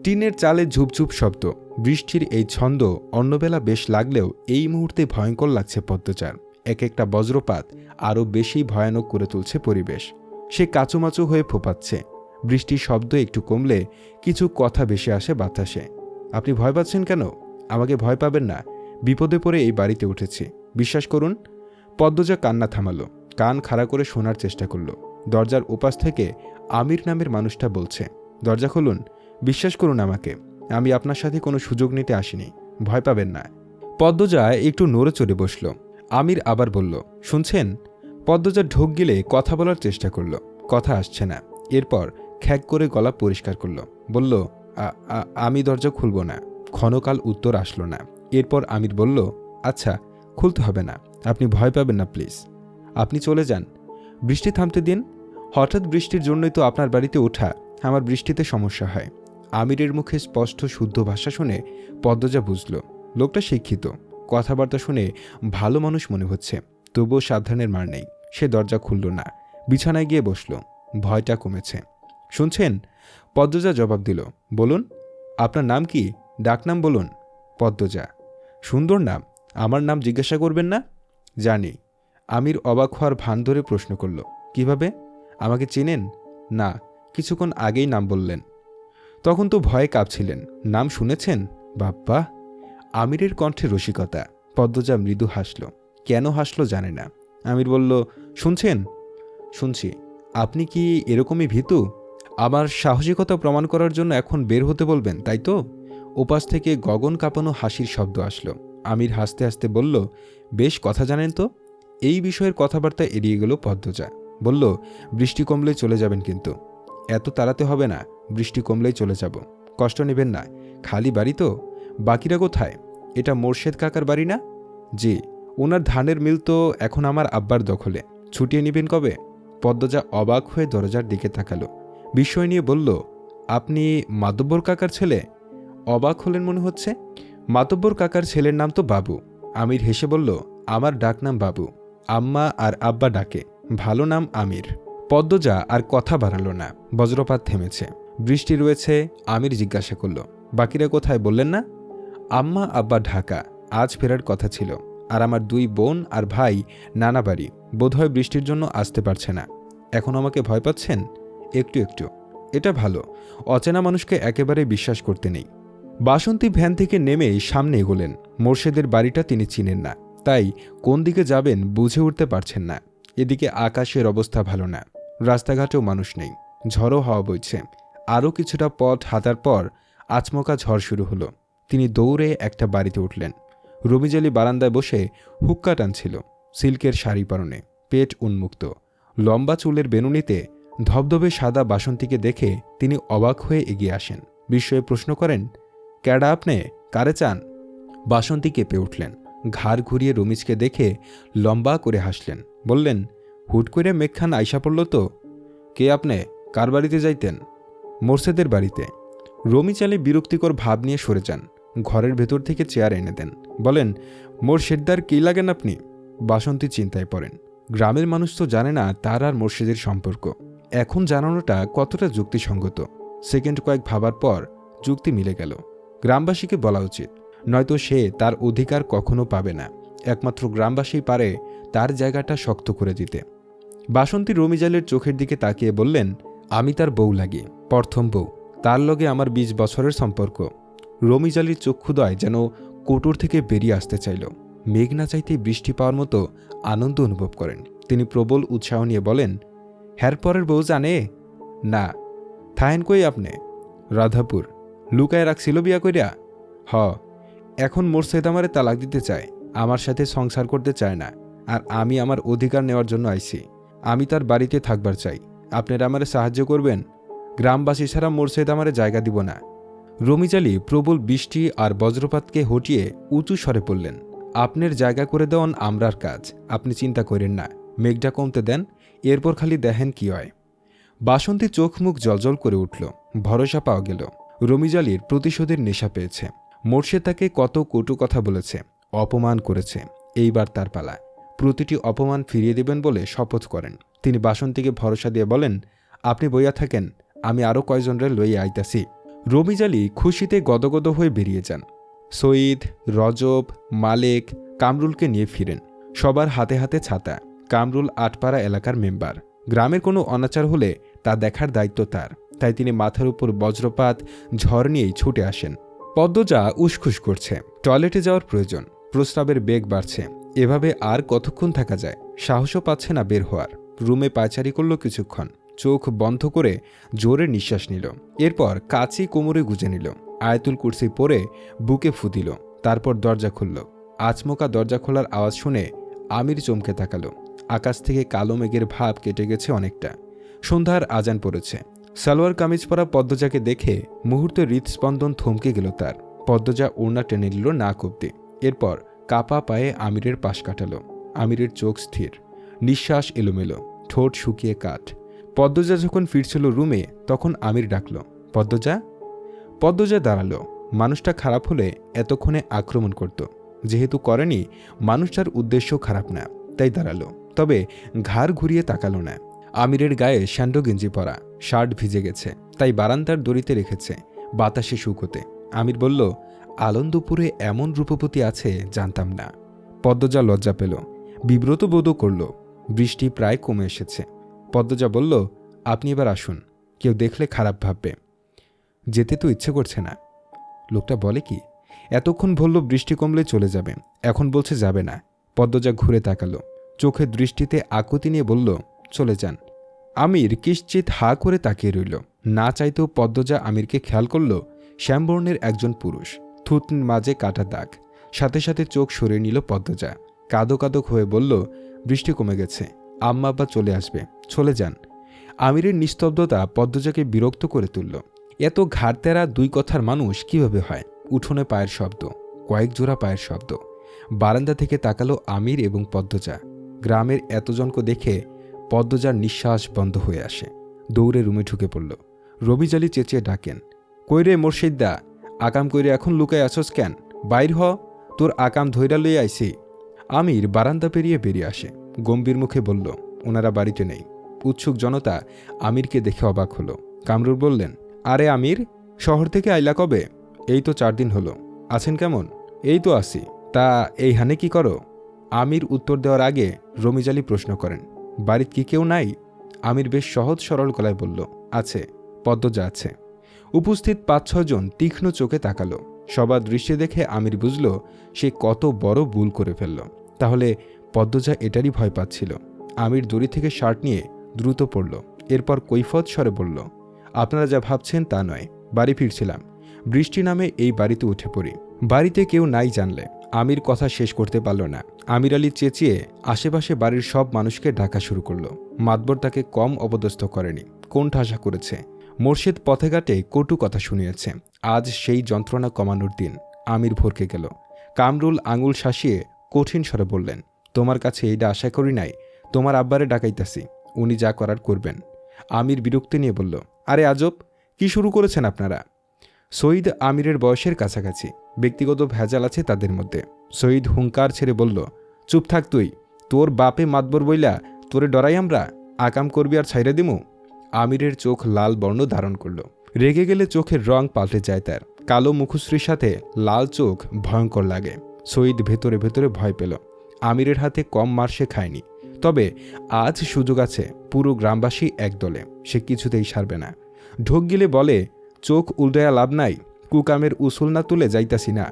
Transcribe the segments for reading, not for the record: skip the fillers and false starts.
টিনের চালে ঝুপঝুপ শব্দ। বৃষ্টির এই ছন্দ অন্যবেলা বেশ লাগলেও এই মুহূর্তে ভয়ঙ্কর লাগছে পদ্মচার। এক একটা বজ্রপাত আরও বেশি ভয়ানক করে তুলছে পরিবেশ। সে কাচুমাচু হয়ে ফোঁপাচ্ছে। বৃষ্টির শব্দ একটু কমলে কিছু কথা ভেসে আসে বাতাসে। আপনি ভয় পাচ্ছেন কেন? আমাকে ভয় পাবেন না। বিপদে পড়ে এই বাড়িতে উঠেছি, বিশ্বাস করুন। পদ্মজা কান্না থামালো, কান খাড়া করে শোনার চেষ্টা করল। দরজার ওপাশ থেকে আমির নামের মানুষটা বলছে, দরজা খুলুন, বিশ্বাস করুন আমাকে, আমি আপনার সাথে কোনো সুযোগ নিতে আসিনি, ভয় পাবেন না। পদ্মজা একটু নড়ে চড়ে বসল। আমির আবার বলল, শুনছেন? পদ্মজা ঢোক গিলে কথা বলার চেষ্টা করল, কথা আসছে না। এরপর খ্যাক করে গলা পরিষ্কার করল, বলল, আমি দরজা খুলব না। ক্ষণকাল উত্তর আসলো না। এরপর আমির বলল, আচ্ছা, খুলতে হবে না, আপনি ভয় পাবেন না প্লিজ, আপনি চলে যান, বৃষ্টি থামতে দিন। হঠাৎ বৃষ্টির জন্যই তো আপনার বাড়িতে ওঠা, আমার বৃষ্টিতে সমস্যা হয়। আমিরের মুখে স্পষ্ট শুদ্ধ ভাষা শুনে পদ্মজা বুঝল লোকটা শিক্ষিত, কথাবার্তা শুনে ভালো মানুষ মনে হচ্ছে। তবুও সাবধানের মার নেই। সে দরজা খুলল না, বিছানায় গিয়ে বসল। ভয়টা কমেছে। শুনছেন? পদ্মজা জবাব দিল, বলুন। আপনার নাম কি? ডাকনাম বলুন। পদ্মজা, সুন্দর নাম, আমার নাম জিজ্ঞাসা করবেন না? জানি। আমির অবাক হওয়ার ভান ধরে প্রশ্ন করল, কিভাবে? আমাকে চেনেন? না, কিছুক্ষণ আগেই নাম বললেন। তখন তো ভয়ে কাঁপছিলেন, নাম শুনেছেন? বাপ্পা! আমিরের কণ্ঠে রসিকতা। পদ্মজা মৃদু হাসল। কেন হাসল জানে না। আমির বলল, শুনছেন? শুনছি। আপনি কি এরকমই ভীতু? আমার সাহসিকতা প্রমাণ করার জন্য এখন বের হতে বলবেন, তাই তো? ওপাশ থেকে গগন কাঁপানো হাসির শব্দ আসলো। আমির হাসতে হাসতে বলল, বেশ কথা জানেন তো। এই বিষয়ের কথাবার্তা এড়িয়ে গেল পদ্মজা। বলল, বৃষ্টি কমলেই চলে যাবেন কিন্তু। এত তাড়াতে হবে না, বৃষ্টি কমলেই চলে যাব, কষ্ট নেবেন না। খালি বাড়ি তো, বাকিরা কোথায়? এটা মোর্শেদ কাকার বাড়ি না? জি। ওনার ধানের মিল তো এখন আমার আব্বার দখলে, ছুটিয়ে নেবেন কবে? পদ্মজা অবাক হয়ে দরজার দিকে তাকালো, বিস্ময় নিয়ে বলল, আপনি মাতব্বর কাকার ছেলে? অবাক হলেন মনে হচ্ছে। মাতব্বর কাকার ছেলের নাম তো বাবু। আমির হেসে বলল, আমার ডাকনাম বাবু, আম্মা আর আব্বা ডাকে, ভালো নাম আমির। পদ্মজা আর কথা বাড়ালো না। বজ্রপাত থেমেছে, বৃষ্টি রয়েছে। আমির জিজ্ঞাসা করল, বাকিরা কোথায় বললেন না? আম্মা আব্বা ঢাকা, আজ ফেরার কথা ছিল। আর আমার 2 বোন আর ভাই নানা বাড়ি, বোধহয় বৃষ্টির জন্য আসতে পারছে না। এখন আমাকে ভয় পাচ্ছেন? একটু একটু। এটা ভালো, অচেনা মানুষকে একেবারে বিশ্বাস করতে নেই। বাসন্তী ভ্যান থেকে নেমে সামনে এগোলেন। মোর্শেদের বাড়িটা তিনি চিনেন না, তাই কোন দিকে যাবেন বুঝে উঠতে পারছেন না। এদিকে আকাশের অবস্থা ভালো না, রাস্তাঘাটেও মানুষ নেই, ঝড়ো হাওয়া বইছে। আরও কিছুটা পথ হাঁটার পর আচমকা ঝড় শুরু হলো। তিনি দৌড়ে একটা বাড়িতে উঠলেন। রমিজালি বারান্দায় বসে হুক্কা টানছিল, সিল্কের শাড়ি পরনে, পেট উন্মুক্ত, লম্বা চুলের বেনুনিতে ধবধবে সাদা বাসন্তীকে দেখে তিনি অবাক হয়ে এগিয়ে আসেন। বিস্ময়ে প্রশ্ন করেন, ক্যাডা আপনি? কারে চান? বাসন্তী কেঁপে উঠলেন। ঘাড় ঘুরিয়ে রমিজকে দেখে লম্বা করে হাসলেন। বললেন, হুট করে মেঘখান আইসা পড়ল তো। কে আপনি? কার বাড়িতে যাইতেন? মোর্শেদের বাড়িতে। রমিজ আলী বিরক্তিকর ভাব নিয়ে সরে যান। ঘরের ভেতর থেকে চেয়ার এনে দেন। বলেন, মোর্শেদদার কি লাগেন আপনি? বাসন্তী চিন্তায় পড়েন। গ্রামের মানুষ তো জানে না তার আর মোর্শেদের সম্পর্ক। এখন জানানোটা কতটা যুক্তিসঙ্গত। সেকেন্ড কয়েক ভাবার পর যুক্তি মিলে গেল। গ্রামবাসীকে বলা উচিত, নয়তো সে তার অধিকার কখনো পাবে না। একমাত্র গ্রামবাসী পারে তার জায়গাটা শক্ত করে দিতে। বাসন্তী রমিজালের চোখের দিকে তাকিয়ে বললেন, আমি তার বউ লাগি, প্রথম বউ। তার লগে আমার 20 বছরের সম্পর্ক। রমিজালির চক্ষুদয় যেন কোটর থেকে বেরিয়ে আসতে চাইল। মেঘ না চাইতেই বৃষ্টি পাওয়ার মতো আনন্দ অনুভব করেন। তিনি প্রবল উৎসাহ নিয়ে বলেন, হ্যার পরের বউ জানে না? থাহেন কই আপনি? রাধাপুর। লুকায় রাখছিল বিয়া কইরা? হ। এখন মোর্শেদ আমারে তালাক দিতে চায়, আমার সাথে সংসার করতে চায় না। আর আমি আমার অধিকার নেওয়ার জন্য আইছি। আমি তার বাড়িতে থাকবার চাই। আপনারা আমারে সাহায্য করবেন? গ্রামবাসী ছাড়া মোর্শেদ আমারে জায়গা দিব না। রমিজালি প্রবল বৃষ্টি আর বজ্রপাতকে হটিয়ে উঁচু স্বরে বললেন, আপনার জায়গা করে দেওয়ান আমরার কাজ, আপনি চিন্তা করেন না। মেঘটা কমতে দেন, এরপর খালি দেখেন কি হয়। বাসন্তী চোখ মুখ জলজল করে উঠল। ভরসা পাওয়া গেল রমিজালির প্রতিশোধের নেশা পেয়েছে। মোর্শেদ তাকে কত কটু কথা বলেছে, অপমান করেছে। এইবার তার পালা। প্রতিটি অপমান ফিরিয়ে দেবেন বলে শপথ করেন। তিনি বাসন্তীকে ভরসা দিয়ে বলেন, আপনি বইয়া থাকেন, আমি আরও কয়জনরে লইয়া আইতাছি। রমিজ আলী খুশিতে গদগদ হয়ে বেরিয়ে যান। সঈদ, রজব, মালেক, কামরুলকে নিয়ে ফিরেন। সবার হাতে হাতে ছাতা। কামরুল আটপাড়া এলাকার মেম্বার। গ্রামের কোনো অনাচার হলে তা দেখার দায়িত্ব তার, তাই তিনি মাথার উপর বজ্রপাত ঝড় নিয়েই ছুটে আসেন। পদ্মজা উসখুস করছে, টয়লেটে যাওয়ার প্রয়োজন, প্রস্রাবের বেগ বাড়ছে। এভাবে আর কতক্ষণ থাকা যায়? সাহসও পাচ্ছে না বের হওয়ার। রুমে পায়চারি করল কিছুক্ষণ, চোখ বন্ধ করে জোরে নিঃশ্বাস নিল। এরপর কাচি কোমরে গুজে নিল, আয়াতুল কুরসি পরে বুকে ফু দিল। তারপর দরজা খুলল। আচমকা দরজা খোলার আওয়াজ শুনে আমির চমকে তাকালো। আকাশ থেকে কালো মেঘের ভাব কেটে গেছে অনেকটা। সন্ধ্যার আজান পড়েছে। সালোয়ার কামিজ পরা পদ্মজাকে দেখে মুহূর্তে হৃদস্পন্দন থমকে গেল তার। পদ্মজা ওড়না টেনে নিল নাক অব্দি। এরপর কাপা পায়ে আমিরের পাশ কাটালো। আমিরের চোখ স্থির, নিঃশ্বাস এলোমেলো, ঠোঁট শুকিয়ে কাঠ। পদ্মজা যখন ফিরছিল রুমে, তখন আমির ডাকল, পদ্মজা। পদ্মজা দাঁড়ালো। মানুষটা খারাপ হলে এতক্ষণে আক্রমণ করত। যেহেতু করেনি, মানুষটার উদ্দেশ্য খারাপ না, তাই দাঁড়ালো। তবে ঘাড় ঘুরিয়ে তাকালো না। আমিরের গায়ে স্যান্ডো গেঞ্জি পরা, শার্ট ভিজে গেছে, তাই বারান্দার দড়িতে রেখেছে, বাতাসে শুকোতে। আমির বলল, আলন্দপুরে এমন রূপবতী আছে জানতাম না। পদ্মজা লজ্জা পেল, বিব্রত বোধও করল। বৃষ্টি প্রায় কমে এসেছে। পদ্মজা বলল, আপনি এবার আসুন, কেউ দেখলে খারাপ ভাববে। যেতে তো ইচ্ছে করছে না। লোকটা বলে কি? এতক্ষণ বলল বৃষ্টি কমলে চলে যাবে, এখন বলছে যাবে না। পদ্মজা ঘুরে তাকালো, চোখের দৃষ্টিতে আকুতি নিয়ে বলল, চলে যান। আমির কিশ্চিত হা করে তাকিয়ে রইল। না চাইতেও পদ্মজা আমিরকে খেয়াল করল। শ্যামবর্ণের একজন পুরুষ, থুতনির মাঝে কাটা দাগ। সাথে সাথে চোখ সরিয়ে নিল পদ্মজা। কাঁদো কাঁদো হয়ে বলল, বৃষ্টি কমে গেছে, আম্মা আব্বা চলে আসবে, চলে যান। আমিরের নিস্তব্ধতা পদ্মজাকে বিরক্ত করে তুলল। এত ঘাড়তেরা দুই কথার মানুষ কিভাবে হয়? উঠোনে পায়ের শব্দ, কয়েক জোড়া পায়ের শব্দ। বারান্দা থেকে তাকালো আমির এবং পদ্মজা। গ্রামের এতজনকে দেখে পদ্মজার নিঃশ্বাস বন্ধ হয়ে আসে। দৌড়ে রুমে ঢুকে পড়ল। রমিজ আলী চেঁচিয়ে ডাকেন, কইরে মোর্শেদদা, আকাম কইরে এখন লুকায় আসস কেন? বাইর হ, তোর আকাম ধৈরা লই আইছি। আমির বারান্দা পেরিয়ে বেরিয়ে আসে। গম্ভীর মুখে বলল, ওনারা বাড়িতে নেই। উৎসুক জনতা আমিরকে দেখে অবাক হলো। কামরুল বললেন, আরে আমির, শহর থেকে আইলা কবে? এই তো 4 দিন হলো। আছেন কেমন? এই তো আসি। তা এই হানে কি করো? আমির উত্তর দেওয়ার আগে রমিজ আলী প্রশ্ন করেন, বাড়িতে কি কেউ নাই? আমির বেশ সহজ সরল গলায় বলল, আছে, পদ্মজা আছে। উপস্থিত 5-6 জন তীক্ষ্ণ চোখে তাকালো। সবার দৃষ্টি দেখে আমির বুঝল সে কত বড় ভুল করে ফেলল। তাহলে পদ্মজা এটারই ভয় পাচ্ছিল। আমির দড়ি থেকে শার্ট নিয়ে দ্রুত পড়ল। এরপর কৈফত স্বরে বলল, আপনারা যা ভাবছেন তা নয়, বাড়ি ফিরছিলাম, বৃষ্টি নামে এই বাড়িতে উঠে পড়ি। বাড়িতে কেউ নাই জানলে। আমির কথা শেষ করতে পারল না। আমির আলী চেঁচিয়ে আশেপাশে বাড়ির সব মানুষকে ডাকা শুরু করল। মাতবর তাকে কম অপদস্থ করেনি, কোণঠাসা করেছে। মোর্শেদ পথে ঘাটে কটু কথা শুনিয়েছে। আজ সেই যন্ত্রণা কমানোর দিন। আমির ভরকে গেল। কামরুল আঙুল শাসিয়ে কঠিন স্বরে বললেন, তোমার কাছে এইটা আশা করি নাই, তোমার আব্বারে ডাকাইতাছি, উনি যা করার করবেন। আমির বিরক্তি নিয়ে বলল, আরে আজব, কি শুরু করেছেন আপনারা? সঈদ আমিরের বয়সের কাছাকাছি, ব্যক্তিগত ভেজাল আছে তাদের মধ্যে। সঈদ হুঙ্কার ছেড়ে বলল, চুপ থাক তুই, তোর বাপে মাতবর বইলা তোরে ডরাই আমরা? আকাম করবি আর ছাইরা দিমু? আমিরের চোখ লাল বর্ণ ধারণ করল। রেগে গেলে চোখের রং পাল্টে যায় তার। কালো মুখশ্রীর সাথে লাল চোখ ভয়ঙ্কর লাগে। সঈদ ভেতরে ভেতরে ভয় পেল। আমিরের হাতে কম মার সে খায়নি। তবে আজ সুযোগ আছে। পুরো গ্রামবাসী একদলে, সে কিছুতেই সারবে না। ঢোক গিলে বলে, চোখ উল্টায়া লাভ নাই, কুকামের উসুল না তুলে যাইতাছি না।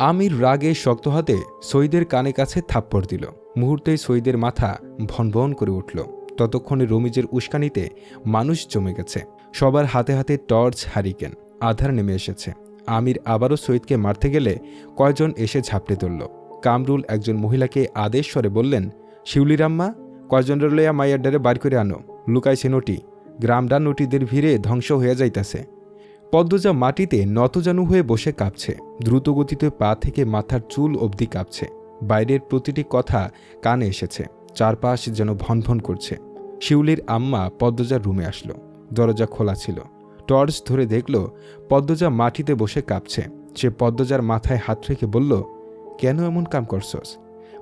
আমির রাগে শক্ত হাতে সঈদের কানে কাছে থাপ্পড় দিল। মুহূর্তেই সঈদের মাথা ভনভন করে উঠল। ততক্ষণে রমিজের উস্কানিতে মানুষ জমে গেছে। সবার হাতে হাতে টর্চ, হারিকেন। আধার নেমে এসেছে। আমির আবারও সঈদকে মারতে গেলে কয়জন এসে ঝাপটে ধরল। কামরুল একজন মহিলাকে আদেশ স্বরে বললেন, শিউলিরাম্মা, কয়জনের লইয়া মাইয়ার ডারে বার করে আনো, লুকাইছে নটি, গ্রামডা নটিদের ভিড়ে ধ্বংস হইয়া যাইতাছে। পদ্মজা মাটিতে নতজানু হয়ে বসে কাঁপছে। দ্রুতগতিতে পা থেকে মাথার চুল অবধি কাঁপছে। বাইরের প্রতিটি কথা কানে এসেছে। চারপাশ যেন ভনভন করছে। শিউলির আম্মা পদ্মজার রুমে আসলো। দরজা খোলা ছিল। টর্চ ধরে দেখল পদ্মজা মাটিতে বসে কাঁপছে। সে পদ্মজার মাথায় হাত রেখে বলল, কেন এমন কাম করছস?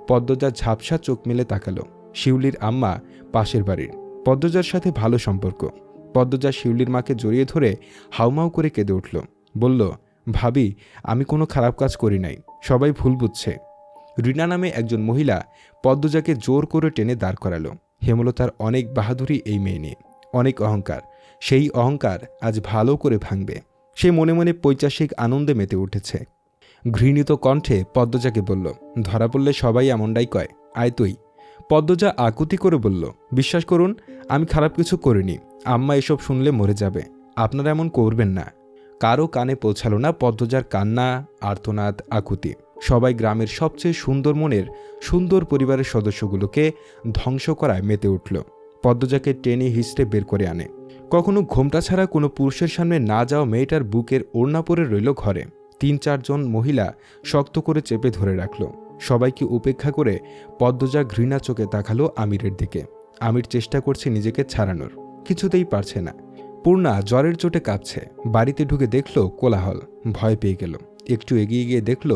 পদ্মজা ঝাপসা চোখ মেলে তাকালো। শিউলির আম্মা পাশের বাড়ির, পদ্মজার সাথে ভালো সম্পর্ক। পদ্মজা শিউলির মাকে জড়িয়ে ধরে হাউমাউ করে কেঁদে উঠল। বলল, ভাবি, আমি কোনো খারাপ কাজ করি নাই, সবাই ভুল বুঝছে। রিনা নামে একজন মহিলা পদ্মজাকে জোর করে টেনে দাঁড় করালো। হেমলতার অনেক বাহাদুরি এই মেয়ে নিয়ে, অনেক অহংকার। সেই অহংকার আজ ভালো করে ভাঙবে। সে মনে মনে পৈশাসিক আনন্দে মেতে উঠেছে। ঘৃণিত কণ্ঠে পদ্মজাকে বলল, ধরা পড়লে সবাই এমনটাই কয়, আয় তুই। পদ্মজা আকুতি করে বলল, বিশ্বাস করুন, আমি খারাপ কিছু করিনি। আম্মা এসব শুনলে মরে যাবে, আপনারা এমন করবেন না। কারো কানে পৌঁছালো না পদ্মজার কান্না, আর্তনাদ, আকুতি। সবাই গ্রামের সবচেয়ে সুন্দর মনের সুন্দর পরিবারের সদস্যগুলোকে ধ্বংস করায় মেতে উঠল। পদ্মজাকে টেনে হিঁচড়ে বের করে আনে। কখনো ঘোমটা ছাড়া কোনো পুরুষের সামনে না যাওয়া মেয়েটার বুকের ওড়না পরে রইল ঘরে। 3-4 জন মহিলা শক্ত করে চেপে ধরে রাখল। সবাইকে উপেক্ষা করে পদ্মজা ঘৃণা চোখে তাকালো আমিরের দিকে। আমির চেষ্টা করছে নিজেকে ছাড়ানোর, কিছুতেই পারছে না। পূর্ণা জ্বরের চোটে কাঁপছে। বাড়িতে ঢুকে দেখল কোলাহল, ভয় পেয়ে গেল। একটু এগিয়ে গিয়ে দেখল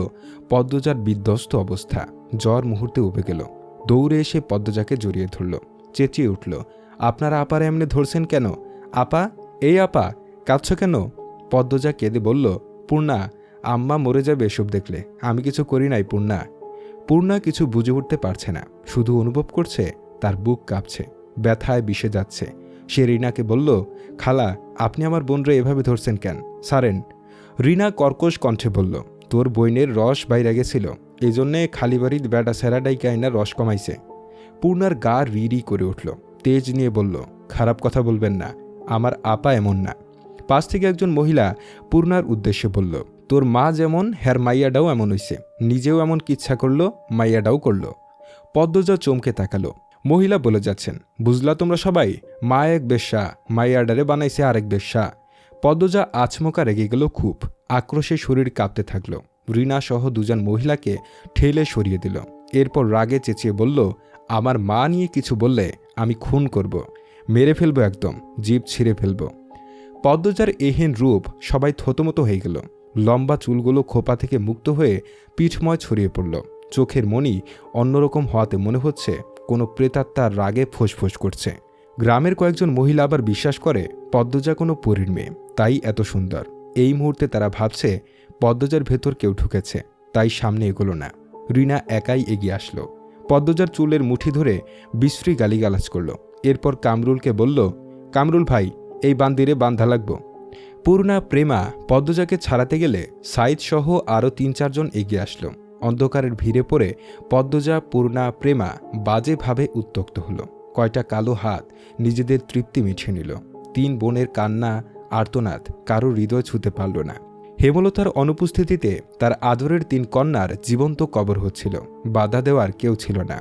পদ্মজার বিধ্বস্ত অবস্থা। জ্বর মুহূর্তে উবে গেল। দৌড়ে এসে পদ্মজাকে জড়িয়ে ধরল, চেঁচিয়ে উঠল, আপনারা আপারা এমনি ধরছেন কেন? আপা, এই আপা, কাঁদছ কেন? পদ্মজা কেঁদে বলল, পূর্ণা, আম্মা মরে যাবে এসব দেখলে, আমি কিছু করি নাই পূর্ণা। পূর্ণা কিছু বুঝে উঠতে পারছে না, শুধু অনুভব করছে তার বুক কাঁপছে, ব্যথায় বিষে যাচ্ছে। সে রিনাকে বলল, খালা, আপনি আমার বোনরে এভাবে ধরছেন কেন? সারেন। রিনা কর্কশ কণ্ঠে বলল, তোর বইনের রস বাইরে গেছিল, এই জন্যে খালি বাড়ির বেটা স্যারাডাই কাইনা রস কমাইছে। পূর্ণার গা রি করে উঠল। তেজ নিয়ে বলল, খারাপ কথা বলবেন না, আমার আপা এমন না। পাশ থেকে একজন মহিলা পূর্ণার উদ্দেশ্যে বলল, তোর মা যেমন, হ্যার মাইয়াডাও এমন হইছে, নিজেও এমন কিচ্ছা করলো, মাইয়াডাও করলো। পদ্মজা চমকে তাকালো। মহিলা বলে যাচ্ছেন, বুঝলা তোমরা সবাই, মা এক বেশ্যা, মাইয়াডারে বানাইছে আরেক বেশ্যা। পদ্মজা আচমকা রেগে গেল খুব। আক্রোশে শরীর কাঁপতে থাকলো। রিনা সহ 2 জন মহিলাকে ঠেলে সরিয়ে দিল। এরপর রাগে চেঁচিয়ে বলল, আমার মা নিয়ে কিছু বললে আমি খুন করব, মেরে ফেলবো, একদম জিভ ছিঁড়ে ফেলবো। পদ্মজার এহেন রূপ সবাই থতমত হয়ে গেল। লম্বা চুলগুলো খোপা থেকে মুক্ত হয়ে পিঠময় ছড়িয়ে পড়ল। চোখের মণি অন্যরকম হওয়াতে মনে হচ্ছে কোনো প্রেতাত্মার রাগে ফোঁসফোঁস করছে। গ্রামের কয়েকজন মহিলা আবার বিশ্বাস করে পদ্মজা কোনো পরীর মেয়ে, তাই এত সুন্দর। এই মুহূর্তে তারা ভাবছে পদ্মজার ভেতর কেউ ঢুকেছে, তাই সামনে এগোলো না। রিনা একাই এগিয়ে আসলো। পদ্মজার চুলের মুঠি ধরে বিশ্রী গালিগালাজ করল। এরপর কামরুলকে বলল, কামরুল ভাই, এই বান্দিরে বান্ধা লাগবো। পূর্ণা, প্রেমা পদ্মজাকে ছাড়াতে গেলে সাইদ সহ আরও 3-4 জন এগিয়ে আসলো। অন্ধকারের ভিড়ে পড়ে পদ্মজা, পূর্ণা, প্রেমা বাজেভাবে উত্ত্যক্ত হলো। কয়টা কালো হাত নিজেদের তৃপ্তি মিঠিয়ে নিল। 3 বোনের কান্না, আর্তনাদ কারো হৃদয় ছুঁতে পারল না। হেমলতার অনুপস্থিতিতে তার আদরের 3 কন্যার জীবন্ত কবর হচ্ছিল, বাধা দেওয়ার কেউ ছিল না।